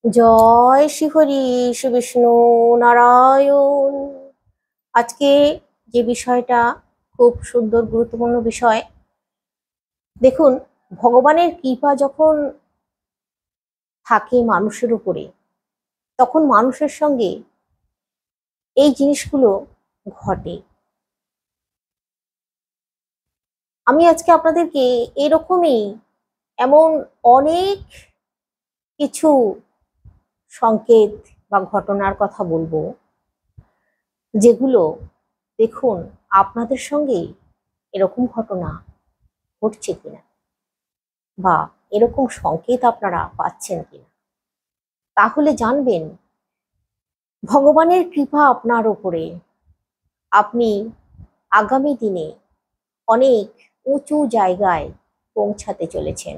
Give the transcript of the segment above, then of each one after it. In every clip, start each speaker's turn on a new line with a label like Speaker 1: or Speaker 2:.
Speaker 1: জয় শ্রীহরি শ্রী বিষ্ণু নারায়ণ। আজকে যে বিষয়টা খুব সুন্দর গুরুত্বপূর্ণ বিষয়, দেখুন, ভগবানের কৃপা যখন থাকে মানুষের উপরে, তখন মানুষের সঙ্গে এই জিনিসগুলো ঘটে। আমি আজকে আপনাদেরকে এরকমই এমন অনেক কিছু সংকেত বা ঘটনার কথা বলবো, যেগুলো দেখুন আপনাদের সঙ্গে এরকম ঘটনা ঘটছে কিনা বা এরকম সংকেত আপনারা পাচ্ছেন কিনা। তাহলে জানবেন ভগবানের কৃপা আপনার উপরে, আপনি আগামী দিনে অনেক উঁচু জায়গায় পৌঁছাতে চলেছেন।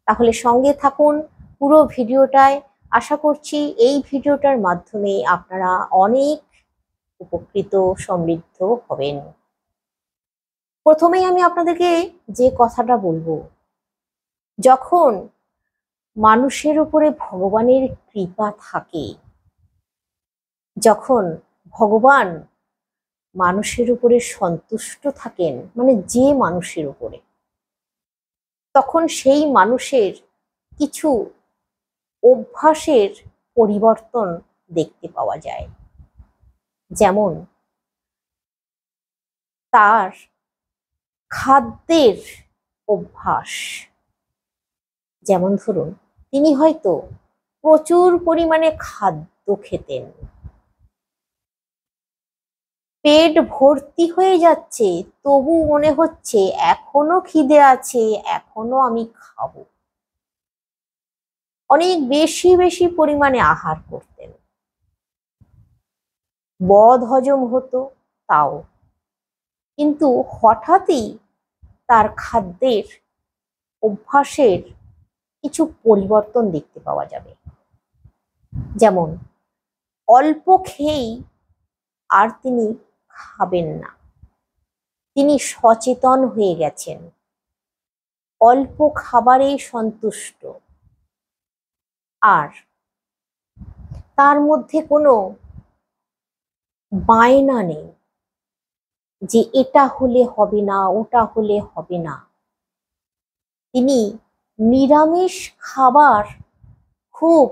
Speaker 1: তাহলে সঙ্গে থাকুন পুরো ভিডিওটায়। আশা করছি এই ভিডিওটার মাধ্যমে আপনারা অনেক উপকৃত সমৃদ্ধ হবেন। প্রথমেই আমি আপনাদেরকে যে কথাটা বলবো, যখন মানুষের উপরে ভগবানের কৃপা থাকে, যখন ভগবান মানুষের উপরে সন্তুষ্ট থাকেন, মানে যে মানুষের উপরে, তখন সেই মানুষের কিছু অভ্যাসের পরিবর্তন দেখতে পাওয়া যায়। যেমন তার খাদ্যের অভ্যাস। যেমন ধরুন, তিনি হয়তো প্রচুর পরিমাণে খাদ্য খেতেন, পেট ভর্তি হয়ে যাচ্ছে, তবু মনে হচ্ছে এখনো খিদে আছে, এখনো আমি খাবো। অনেক বেশি বেশি পরিমাণে আহার করতেন, বদ হজম হতো তাও, কিন্তু হঠাৎই তার খাদ্যের অভ্যাসের কিছু পরিবর্তন দেখতে পাওয়া যাবে। যেমন অল্প খেয়েই আর তিনি খাবেন না, তিনি সচেতন হয়ে গেছেন, অল্প খাবারেই সন্তুষ্ট। আর তার মধ্যে কোনো বায়না নেই যে এটা হলে হবে না, ওটা হলে হবে না। তিনি নিরামিষ খাবার খুব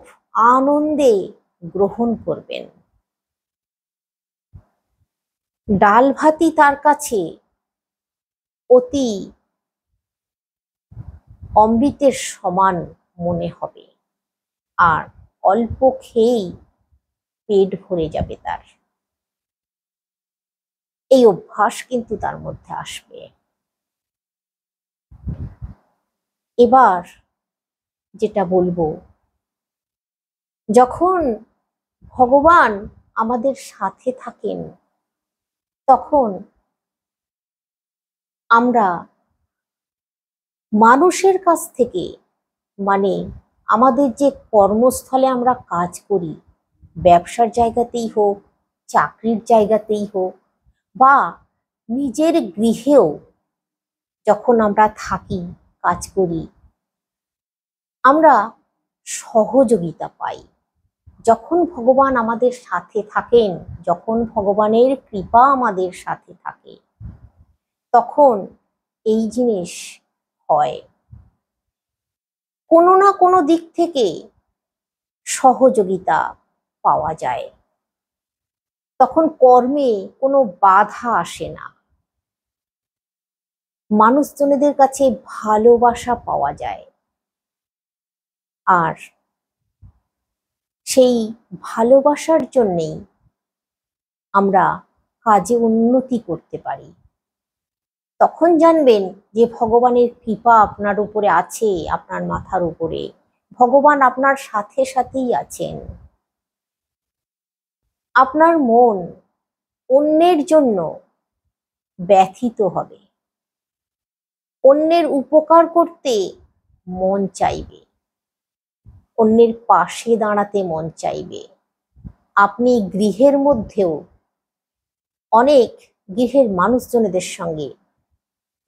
Speaker 1: আনন্দে গ্রহণ করবেন। ডাল ভাতই তার কাছে অতি অমৃতের সমান মনে হবে, আর অল্প খেয়েই পেট ভরে যাবে তার। এই অভ্যাস কিন্তু তার মধ্যে আসবে। এবার যেটা বলবো, যখন ভগবান আমাদের সাথে থাকেন, তখন আমরা মানুষের কাছ থেকে, মানে আমাদের যে কর্মস্থলে আমরা কাজ করি, ব্যবসার জায়গাতেই হোক, চাকরির জায়গাতেই হোক, বা নিজের গৃহেও যখন আমরা থাকি, কাজ করি, আমরা সহযোগিতা পাই। যখন ভগবান আমাদের সাথে থাকেন, যখন ভগবানের কৃপা আমাদের সাথে থাকে, তখন এই জিনিস হয়। কোনো না কোনো দিক থেকে সহযোগিতা পাওয়া যায়, তখন কর্মে কোনো বাধা আসে না, মানুষজনদের কাছে ভালোবাসা পাওয়া যায়, আর সেই ভালোবাসার জন্যেই আমরা কাজে উন্নতি করতে পারি। তখন জানবেন যে ভগবানের কৃপা আপনার উপরে আছে, আপনার মাথার উপরে ভগবান আপনার সাথে সাথেই আছেন। আপনার মন অন্যের জন্য ব্যথিত হবে, অন্যের উপকার করতে মন চাইবে, অন্যের পাশে দাঁড়াতে মন চাইবে। আপনি গৃহের মধ্যেও অনেক গৃহের মানুষজনদের সঙ্গে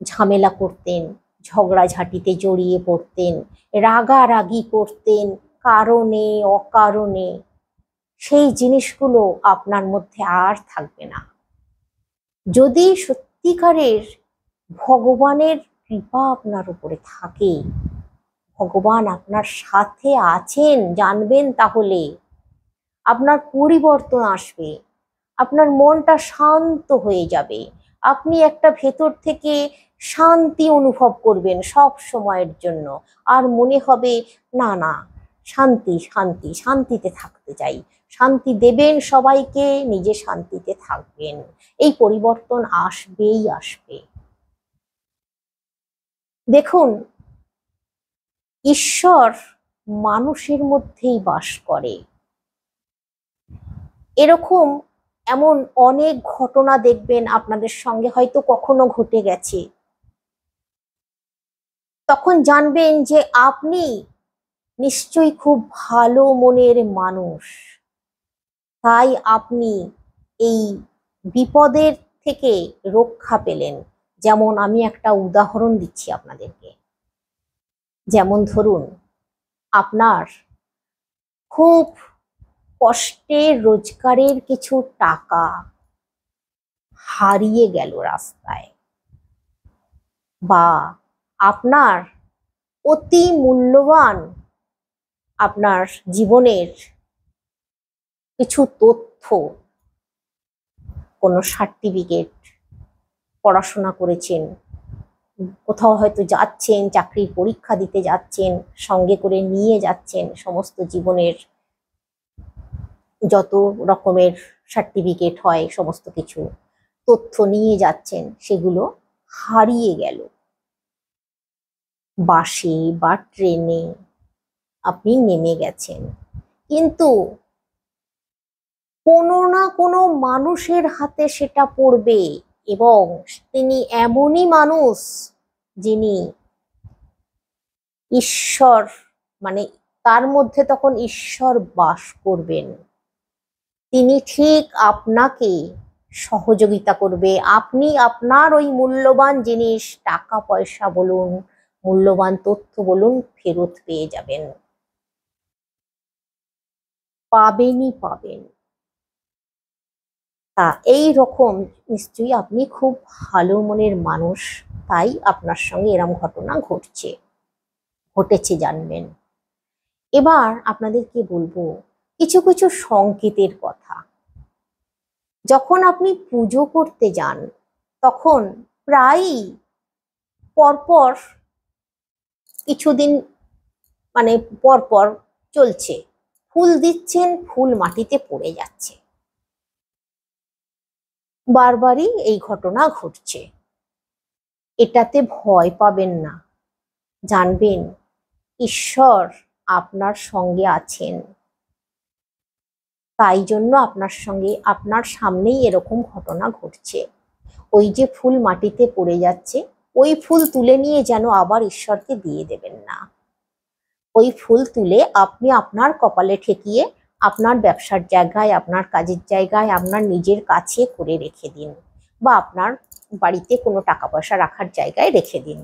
Speaker 1: ঝামেলা করতেন, ঝগড়াঝাটিতে জড়িয়ে পড়তেন, রাগারাগি করতেন, কারণে অকারণে সেই জিনিসগুলো আপনার মধ্যে আর থাকবে না। যদি সত্যিকারের ভগবানের কৃপা আপনার উপরে থাকে, ভগবান আপনার সাথে আছেন জানবেন, তাহলে আপনার পরিবর্তন আসবে, আপনার মনটা শান্ত হয়ে যাবে, আপনি একটা ভেতর থেকে শান্তি অনুভব করবেন সব সময়ের জন্য। আর মনে হবে না না, শান্তি শান্তি, শান্তিতে থাকতে চাই। শান্তি দেবেন সবাইকে, নিজে শান্তিতে থাকবেন। এই পরিবর্তন আসবেই আসবে। দেখুন, ঈশ্বর মানুষের মধ্যেই বাস করে। এরকম এমন অনেক ঘটনা দেখবেন আপনাদের সঙ্গে হয়তো কখনো ঘটে গেছে। তখন জানবেন যে আপনি নিশ্চয়ই খুব ভালো মনের মানুষ, তাই আপনি এই বিপদের থেকে রক্ষা পেলেন। যেমন আমি একটা উদাহরণ দিচ্ছি আপনাদেরকে। যেমন ধরুন, আপনার খুব কষ্টের রোজগারের কিছু টাকা হারিয়ে গেল রাস্তায়, বা আপনার অতি মূল্যবান আপনার জীবনের কিছু তথ্য, কোনো সার্টিফিকেট, পড়াশোনা করেছেন, কোথাও হয়তো যাচ্ছেন, চাকরির পরীক্ষা দিতে যাচ্ছেন, সঙ্গে করে নিয়ে যাচ্ছেন সমস্ত জীবনের যত রকমের সার্টিফিকেট হয়, সমস্ত কিছু তথ্য নিয়ে যাচ্ছেন, সেগুলো হারিয়ে গেল। বাসে বা ট্রেনে আপনি নেমে গেছেন, কিন্তু কোনো না কোনো মানুষের হাতে সেটা পড়বে, এবং তিনি এমনই মানুষ যিনি ঈশ্বর, মানে তার মধ্যে তখন ঈশ্বর বাস করবেন। তিনি ঠিক আপনাকে সহযোগিতা করবে, আপনি আপনার ওই মূল্যবান জিনিস, টাকা পয়সা বলুন, মূল্যবান তথ্য বলুন, ফেরত পেয়ে যাবেন। পাবেনই পাবেন। তা এই রকম নিশ্চয়ই আপনি খুব ভালো মনের মানুষ, তাই আপনার সঙ্গে এরকম ঘটনা ঘটেছে জানবেন। এবার আপনাদেরকে বলবো কিছু কিছু সংকেতের কথা। যখন আপনি পুজো করতে যান, তখন প্রায়ই পরপর কিছুদিন, মানে পরপর চলছে, ফুল দিচ্ছেন, ফুল মাটিতে পড়ে যাচ্ছে, বারবারই এই ঘটনা ঘটছে। এটাতে ভয় পাবেন না, জানবেন ঈশ্বর আপনার সঙ্গে আছেন, তাই জন্য আপনার সঙ্গে, আপনার সামনেই এরকম ঘটনা ঘটছে। ওই যে ফুল মাটিতে পড়ে যাচ্ছে, ওই ফুল তুলে নিয়ে যেন আবার ঈশ্বরকে দিয়ে দেবেন না। ওই ফুল তুলে আপনি আপনার কপালে ঠেকিয়ে আপনার ব্যবসার জায়গায়, আপনার কাজের জায়গায়, আপনার নিজের কাছে করে রেখে দিন, বা আপনার বাড়িতে কোনো টাকা পয়সা রাখার জায়গায় রেখে দিন।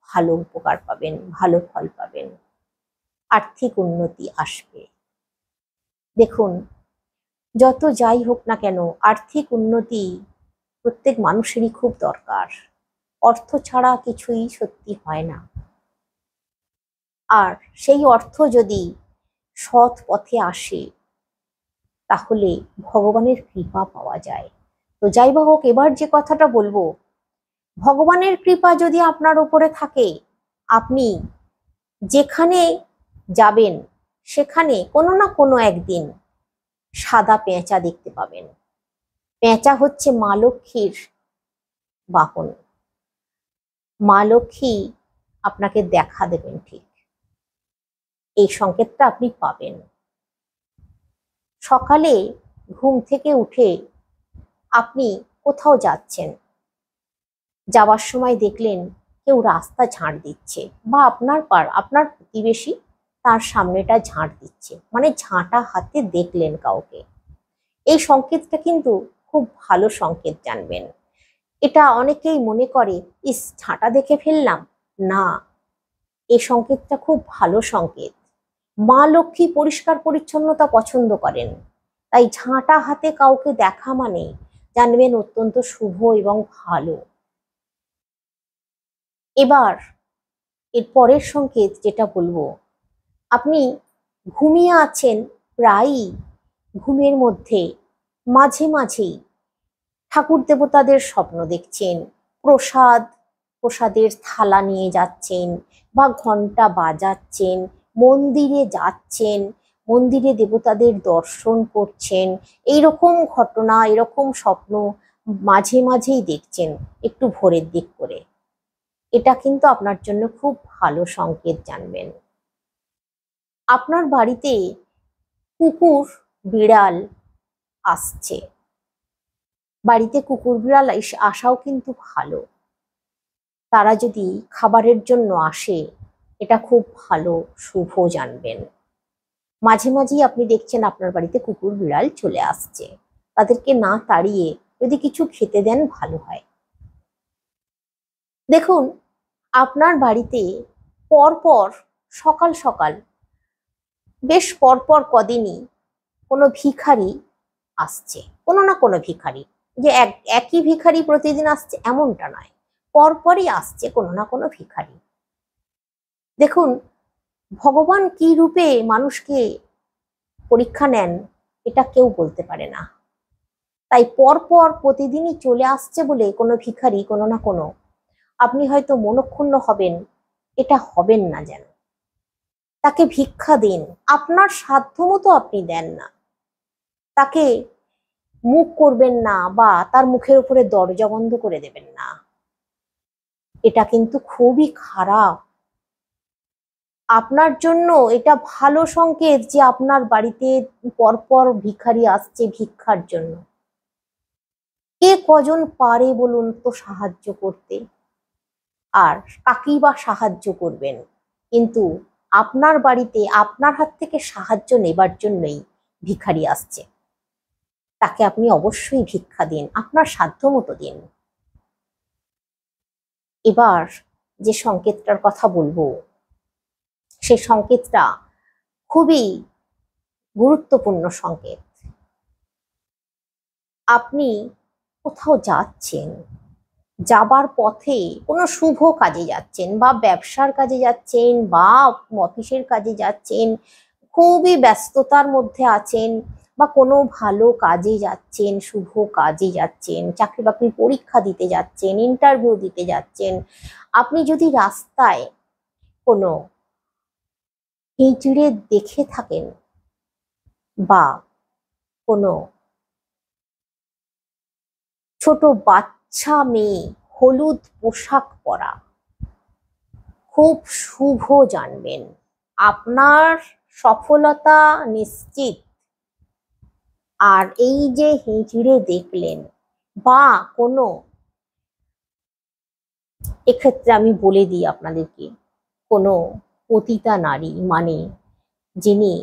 Speaker 1: ভালো উপকার পাবেন, ভালো ফল পাবেন, আর্থিক উন্নতি আসবে। দেখুন, যত যাই হোক না কেন, আর্থিক উন্নতি প্রত্যেক মানুষেরই খুব দরকার। অর্থ ছাড়া কিছুই সত্যি হয় না। আর সেই অর্থ যদি সৎ পথে আসে, তাহলে ভগবানের কৃপা পাওয়া যায়। তো যাই বা হোক, এবার যে কথাটা বলবো, ভগবানের কৃপা যদি আপনার উপরে থাকে, আপনি যেখানে যাবেন সেখানে কোনো না কোনো একদিন সাদা পেঁচা দেখতে পাবেন। পেঁচা হচ্ছে মা লক্ষ্মীর বাহন। মা লক্ষ্মী আপনাকে দেখা দেবেন, ঠিক এই সংকেতটা আপনি পাবেন। সকালে ঘুম থেকে উঠে আপনি কোথাও যাচ্ছেন, যাওয়ার সময় দেখলেন কেউ রাস্তা ঝাড় দিচ্ছে, বা আপনার প্রতিবেশী তার সামনেটা ঝাড় দিচ্ছে, মানে ঝাঁটা হাতে দেখলেন কাউকে, এই সংকেতটা কিন্তু খুব ভালো সংকেত, জানবেন। এটা অনেকেই মনে করে, ইস ঝাঁটা দেখে ফেললাম, না, এই সংকেতটা খুব ভালো সংকেত। মা লক্ষ্মী পরিষ্কার পরিচ্ছন্নতা পছন্দ করেন, তাই ঝাঁটা হাতে কাউকে দেখা মানে জানবেন অত্যন্ত শুভ এবং ভালো। এবার এর পরের সংকেত যেটা বলবো, আপনি ঘুমিয়ে আছেন, প্রায়ই ঘুমের মধ্যে মাঝে মাঝেই ঠাকুর দেবতাদের স্বপ্ন দেখছেন, প্রসাদের থালা নিয়ে যাচ্ছেন বা ঘন্টা বাজাচ্ছেন, মন্দিরে যাচ্ছেন, মন্দিরে দেবতাদের দর্শন করছেন, এইরকম ঘটনা, এরকম স্বপ্ন মাঝে মাঝেই দেখছেন একটু ভোরের দিক করে। এটা কিন্তু আপনার জন্য খুব ভালো সংকেত জানবেন। আপনার বাড়িতে কুকুর বিড়াল আসছে, বাড়িতে কুকুর বিড়াল আসাও কিন্তু ভালো। তারা যদি খাবারের জন্য আসে, এটা খুব ভালো, শুভ জানবেন। মাঝে মাঝেই আপনি দেখছেন আপনার বাড়িতে কুকুর বিড়াল চলে আসছে, তাদেরকে না তাড়িয়ে যদি কিছু খেতে দেন ভালো হয়। দেখুন, আপনার বাড়িতে পরপর সকাল সকাল বেশ পরপর কদিনই কোনো ভিখারি আসছে, কোনো না কোনো ভিখারি, যে একই ভিখারি প্রতিদিন আসছে এমনটা নয়, পরপরই আসছে কোনো না কোনো ভিখারি। দেখুন, ভগবান কি রূপে মানুষকে পরীক্ষা নেন এটা কেউ বলতে পারে না, তাই পরপর প্রতিদিনই চলে আসছে বলে কোনো ভিখারি কোনো না কোনো, আপনি হয়তো মনক্ষুণ্ণ হবেন, এটা হবেন না যেন। তাকে ভিক্ষা দিন, আপনার সাধ্যমতো আপনি দেন না, তাকে মুখ করবেন না বা তার মুখের উপরে দরজা বন্ধ করে দেবেন না, এটা কিন্তু খুবই খারাপ। আপনার জন্য এটা ভালো সংকেত যে আপনার বাড়িতে পরপর ভিখারি আসছে ভিক্ষার জন্য। কে কজন পারে বলুন তো সাহায্য করতে, আর কাকেই বা সাহায্য করবেন, কিন্তু আপনার বাড়িতে আপনার হাত থেকে সাহায্য নেবার জন্যই ভিখারি আসছে, তাকে আপনি অবশ্যই ভিক্ষা দিন, আপনার সাধ্যমতো দিন। এবার যে সংকেতটার কথা বলবো, সে সংকেতটা খুবই গুরুত্বপূর্ণ সংকেত। আপনি কোথাও যাচ্ছেন, যাবার পথে কোনো শুভ কাজে যাচ্ছেন বা ব্যবসার কাজে যাচ্ছেন বা অফিসের কাজে যাচ্ছেন, খুবই ব্যস্ততার মধ্যে আছেন বা কোনো ভালো কাজে যাচ্ছেন, শুভ কাজে যাচ্ছেন, চাকরি বাকরির পরীক্ষা দিতে যাচ্ছেন, ইন্টারভিউ দিতে যাচ্ছেন, আপনি যদি রাস্তায় কোনো হিজড়ে দেখে থাকেন বা কোনো ছোট বাচ্চা মেয়ে হলুদ পোশাক পরা, খুব শুভ জানবেন, আপনার সফলতা নিশ্চিত। আর এই যে হিজড়ে দেখলেন বা কোনো, এক্ষেত্রে আমি বলে দিই আপনাদেরকে, কোনো পতিতা নারী মানে যিনি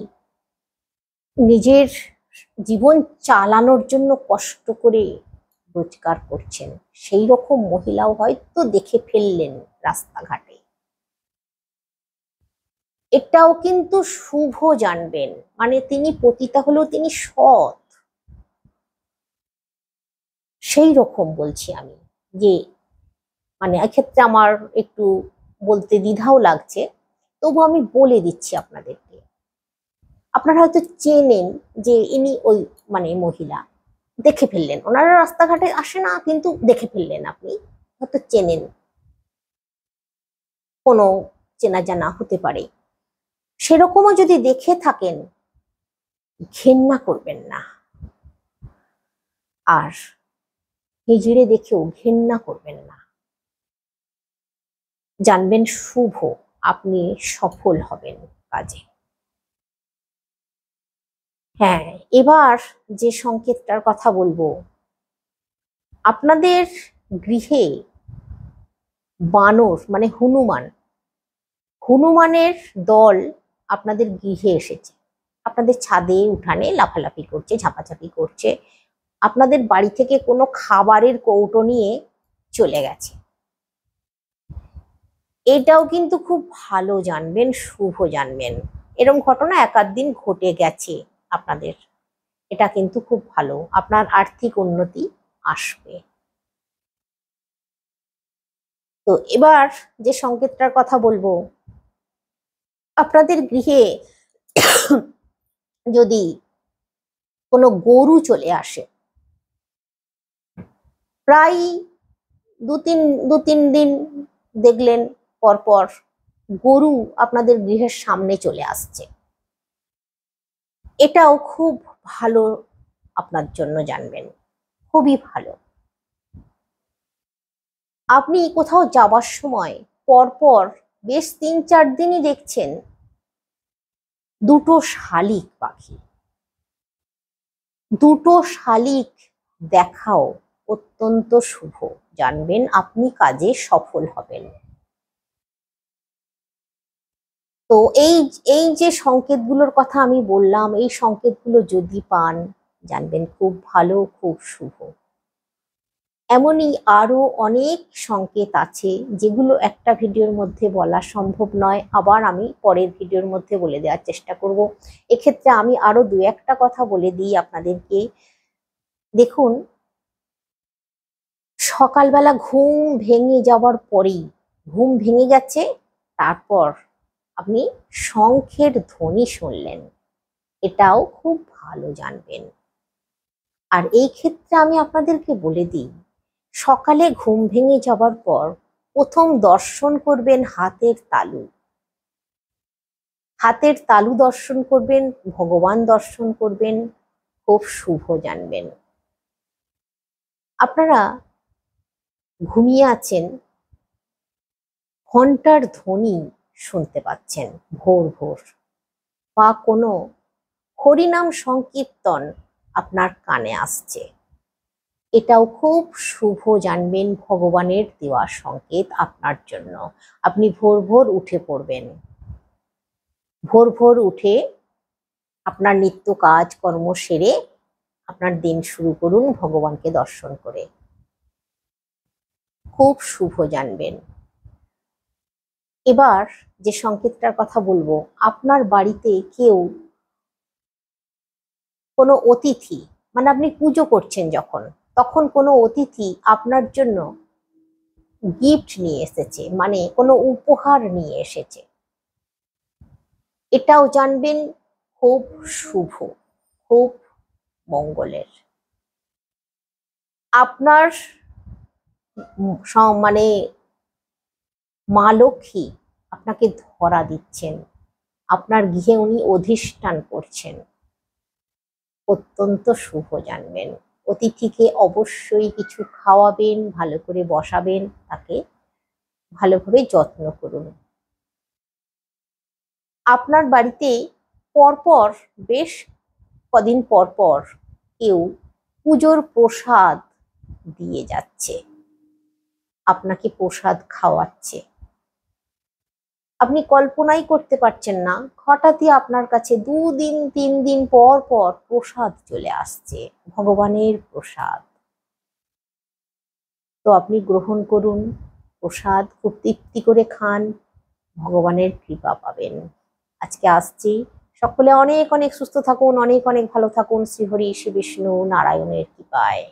Speaker 1: নিজের জীবন চালানোর জন্য কষ্ট করে রোজগার করছেন, সেই রকম মহিলাও হয়তো দেখে ফেললেন রাস্তাঘাটে, এটাও কিন্তু শুভ জানবেন। মানে তিনি পতিতা হলেও তিনি সৎ, সেই রকম বলছি আমি। যে মানে এক্ষেত্রে আমার একটু বলতে দ্বিধাও লাগছে, তবু আমি বলে দিচ্ছি আপনাদেরকে। আপনারা হয়তো চেনেন যে ইনি ওই মানে মহিলা, দেখে ফেললেন, ওনারা রাস্তাঘাটে আসে না কিন্তু দেখে ফেললেন, আপনি হয়তো চেনেন, কোনো চেনা জানা হতে পারে। সেরকমও যদি দেখে থাকেন, ঘেন্না করবেন না, আর হিজড়ে দেখেও ঘেন্না করবেন না, জানবেন শুভ, আপনি সফল হবেন কাজে। হ্যাঁ, এবার যে সংকেতটার কথা বলবো, আপনাদের গৃহে বানর মানে হনুমানের দল আপনাদের গৃহে এসেছে, আপনাদের ছাদে উঠানে লাফালাফি করছে, ঝাপাঝাপি করছে, আপনাদের বাড়ি থেকে কোনো খাবারের কৌটো নিয়ে চলে গেছে, এটাও কিন্তু খুব ভালো জানবেন, শুভ জানবেন। এরকম ঘটনা এক আধ দিন ঘটে গেছে আপনাদের, এটা কিন্তু খুব ভালো, আপনার আর্থিক উন্নতি আসবে। তো এবার যে সংকেতটার কথা বলবো, আপনাদের গৃহে যদি কোনো গরু চলে আসে, প্রায় দু তিন দিন দেখলেন পরপর গরু আপনাদের গৃহের সামনে চলে আসছে, এটাও খুব ভালো আপনার জন্য, জানবেন খুবই ভালো। আপনি কোথাও যাবার সময় পরপর বেশ 3-4 দিনই দেখছেন দুটো শালিক পাখি, দুটো শালিক দেখাও অত্যন্ত শুভ, জানবেন আপনি কাজে সফল হবেন। তো এই এই যে সংকেতগুলোর কথা আমি বললাম, এই সংকেতগুলো যদি পান, জানবেন খুব ভালো, খুব শুভ। এমনই আরো অনেক সংকেত আছে যেগুলো একটা ভিডিওর মধ্যে বলা সম্ভব নয়, আবার আমি পরের ভিডিওর মধ্যে বলে দেওয়ার চেষ্টা করব। এক্ষেত্রে আমি আরো দু একটা কথা বলে দিই আপনাদেরকে। দেখুন, সকালবেলা ঘুম ভেঙে যাওয়ার পরেই, ঘুম ভেঙে গেছে, তারপর আপনি শঙ্খের ধ্বনি শুনলেন, এটাও খুব ভালো, জানবেন। আর এই ক্ষেত্রে আমি আপনাদেরকে বলে দিই, সকালে ঘুম ভেঙে যাবার পর প্রথম দর্শন করবেন হাতের তালু, হাতের তালু দর্শন করবেন, ভগবান দর্শন করবেন, খুব শুভ, জানবেন। আপনারা ঘুমিয়ে আছেন, ঘন্টার ধ্বনি শুনতে পাচ্ছেন ভোর ভোর, বা কোনো হরিনাম সংকীর্তন আপনার কানে আসছে, এটাও খুব শুভ, জানবেন ভগবানের দেওয়া সংকেত আপনার জন্য। আপনি ভোর ভোর উঠে পড়বেন, ভোর ভোর উঠে আপনার নিত্য কাজ কর্ম সেরে আপনার দিন শুরু করুন ভগবানকে দর্শন করে, খুব শুভ, জানবেন। এবার যে সংকেতটার কথা বলবো, আপনার বাড়িতে কেউ কোনো অতিথি, মানে আপনি পুজো করছেন যখন, তখন কোনো অতিথি আপনার জন্য গিফট নিয়ে এসেছে, মানে কোনো উপহার নিয়ে এসেছে, এটাও জানবেন খুব শুভ, খুব মঙ্গলের। আপনার মানে মা লক্ষ্মী আপনাকে ধরা দিচ্ছেন, আপনার গৃহে উনি অধিষ্ঠান করছেন, অত্যন্ত শুভ, জানবেন। অতিথিকে অবশ্যই কিছু খাওয়াবেন, ভালো করে বসাবেন, তাকে ভালোভাবে যত্ন করুন। আপনার বাড়িতে পরপর বেশ কদিন পর পর কেউ পুজোর প্রসাদ দিয়ে যাচ্ছে, আপনাকে প্রসাদ খাওয়াচ্ছে, আপনি কল্পনাই করতে পারছেন না, হঠাৎই আপনার কাছে 2-3 দিন পর পর প্রসাদ চলে আসছে, ভগবানের প্রসাদ। তো আপনি গ্রহণ করুন প্রসাদ, খুব তৃপ্তি করে খান, ভগবানের কৃপা পাবেন। আজকে আসছি, সকলে অনেক অনেক সুস্থ থাকুন, অনেক অনেক ভালো থাকুন, শ্রীহরি শ্রী বিষ্ণু নারায়ণের কৃপায়।